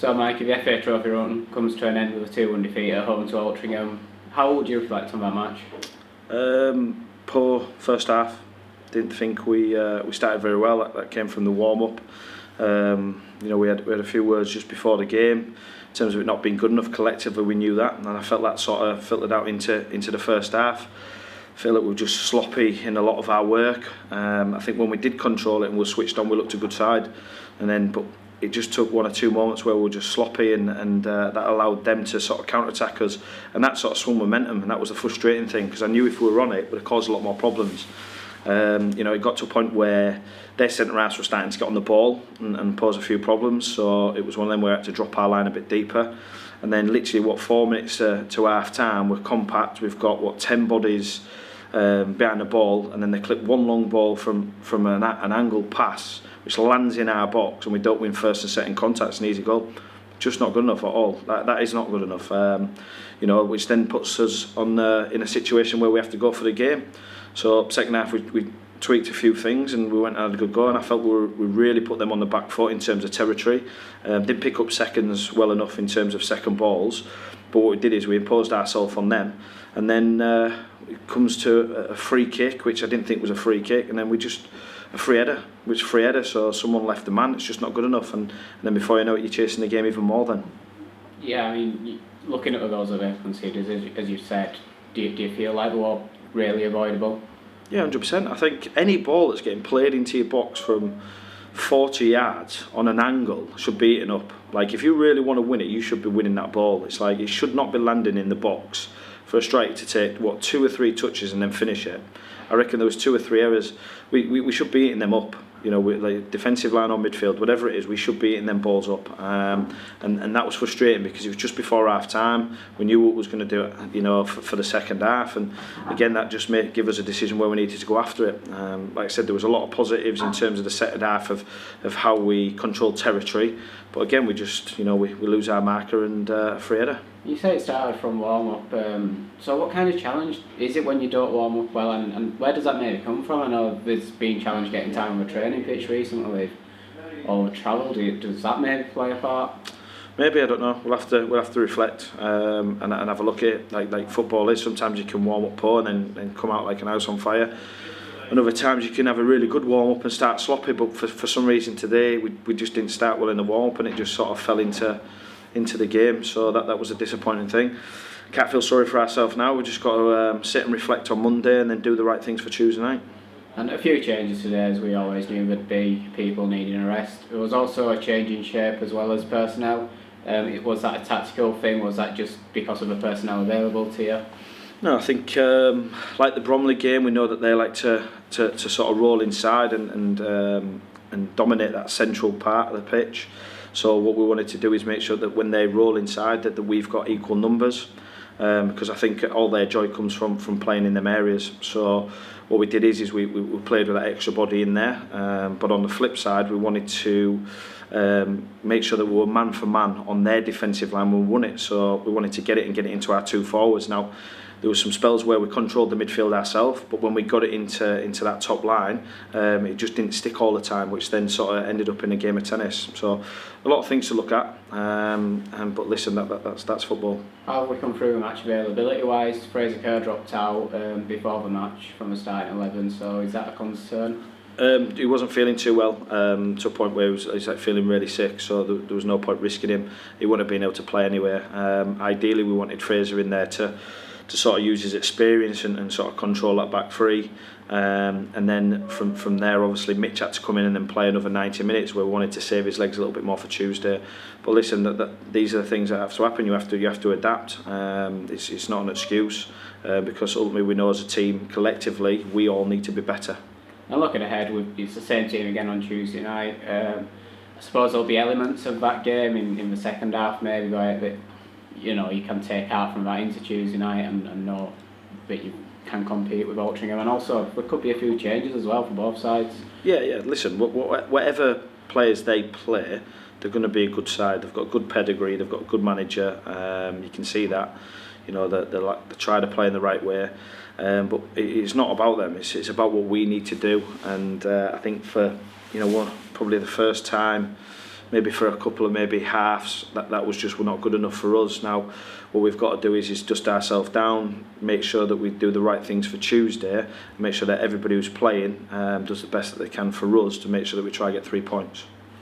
So Mike, if the FA Trophy run comes to an end with a 2-1 defeat at home to Altrincham, how would you reflect on that match? Poor first half. Didn't think we started very well. That came from the warm up. We had a few words just before the game in terms of it not being good enough. Collectively, we knew that, and I felt that sort of filtered out into the first half. I feel like we were just sloppy in a lot of our work. I think when we did control it and we were switched on, we looked a good side. But it just took 1 or 2 moments where we were just sloppy, and that allowed them to sort of counter-attack us, and that sort of swung momentum, and that was the frustrating thing, because I knew if we were on it, it would have caused a lot more problems. It got to a point where their centre-halves were starting to get on the ball and pose a few problems, so it was one of them where we had to drop our line a bit deeper. And then literally 4 minutes to half-time, we're compact, we've got 10 bodies behind the ball, and then they clip one long ball from an angled pass which lands in our box, and we don't win first and second contacts, an easy goal. Just not good enough at all. That is not good enough. Which then puts us on in a situation where we have to go for the game. So second half we tweaked a few things and we went and had a good go, and I felt we really put them on the back foot in terms of territory. Didn't pick up seconds well enough in terms of second balls, but what we did is we imposed ourselves on them, and then it comes to a free kick, which I didn't think was a free kick, and then a free header, so someone left the man. It's just not good enough, and then before you know it, you're chasing the game even more then. Yeah, I mean, looking at the goals they've conceded, as you said, do you feel like they were really avoidable? Yeah, 100%. I think any ball that's getting played into your box from 40 yards on an angle should be eaten up. Like, if you really want to win it, you should be winning that ball. It's like, it should not be landing in the box for a striker to take 2 or 3 touches and then finish it. I reckon there was 2 or 3 errors. We should be eating them up. With like defensive line or midfield, whatever it is, we should be eating them balls up. And that was frustrating because it was just before half time. We knew what was going to do it, for the second half. And again, that just give us a decision where we needed to go after it. Like I said, there was a lot of positives in terms of the second half of how we controlled territory. But again, we just, we lose our marker and free header. You say it started from warm-up, so what kind of challenge is it when you don't warm up well, and where does that maybe come from? I know there's been challenge getting time on the training pitch recently, or travel. Does that maybe play a part? Maybe, I don't know. We'll have to reflect and have a look at it. Like football is, sometimes you can warm up poor and then come out like an house on fire. And other times you can have a really good warm up and start sloppy, but for some reason today we just didn't start well in the warm up, and it just sort of fell into the game, so that was a disappointing thing. Can't feel sorry for ourselves now. We've just got to sit and reflect on Monday and then do the right things for Tuesday night. And a few changes today, as we always knew there'd be, people needing a rest. There was also a change in shape as well as personnel. Was that a tactical thing? Was that just because of the personnel available to you? No, I think like the Bromley game, we know that they like to sort of roll inside and dominate that central part of the pitch. So what we wanted to do is make sure that when they roll inside that we've got equal numbers, because I think all their joy comes from playing in them areas. So what we did is we played with that extra body in there, but on the flip side we wanted to make sure that we were man for man on their defensive line when we won it. So we wanted to get it into our 2 forwards. Now, there were some spells where we controlled the midfield ourselves, but when we got it into that top line, it just didn't stick all the time, which then sort of ended up in a game of tennis. So a lot of things to look at, but listen, that's football. How have we come through match availability wise? Fraser Kerr dropped out before the match from the starting 11, so is that a concern? He wasn't feeling too well, to a point where he was like feeling really sick, so there was no point risking him. He wouldn't have been able to play anywhere. Ideally, we wanted Fraser in there to sort of use his experience and sort of control that back three, and then from there obviously Mitch had to come in and then play another 90 minutes where we wanted to save his legs a little bit more for Tuesday. But listen, these are the things that have to happen. You have to adapt. It's not an excuse, because ultimately we know as a team collectively we all need to be better. And looking ahead, it's the same team again on Tuesday night. I suppose there'll be elements of that game in the second half maybe that you can take out from that into Tuesday night and know that you can compete with Altrincham, and also there could be a few changes as well for both sides. Yeah. Listen, whatever players they play, they're going to be a good side. They've got good pedigree. They've got a good manager. You can see that. They try to play in the right way. But it's not about them. It's about what we need to do. And I think for probably the first time maybe for a couple of maybe halves, that was just not good enough for us. Now, what we've got to do is dust ourselves down, make sure that we do the right things for Tuesday, and make sure that everybody who's playing does the best that they can for us to make sure that we try and get 3 points.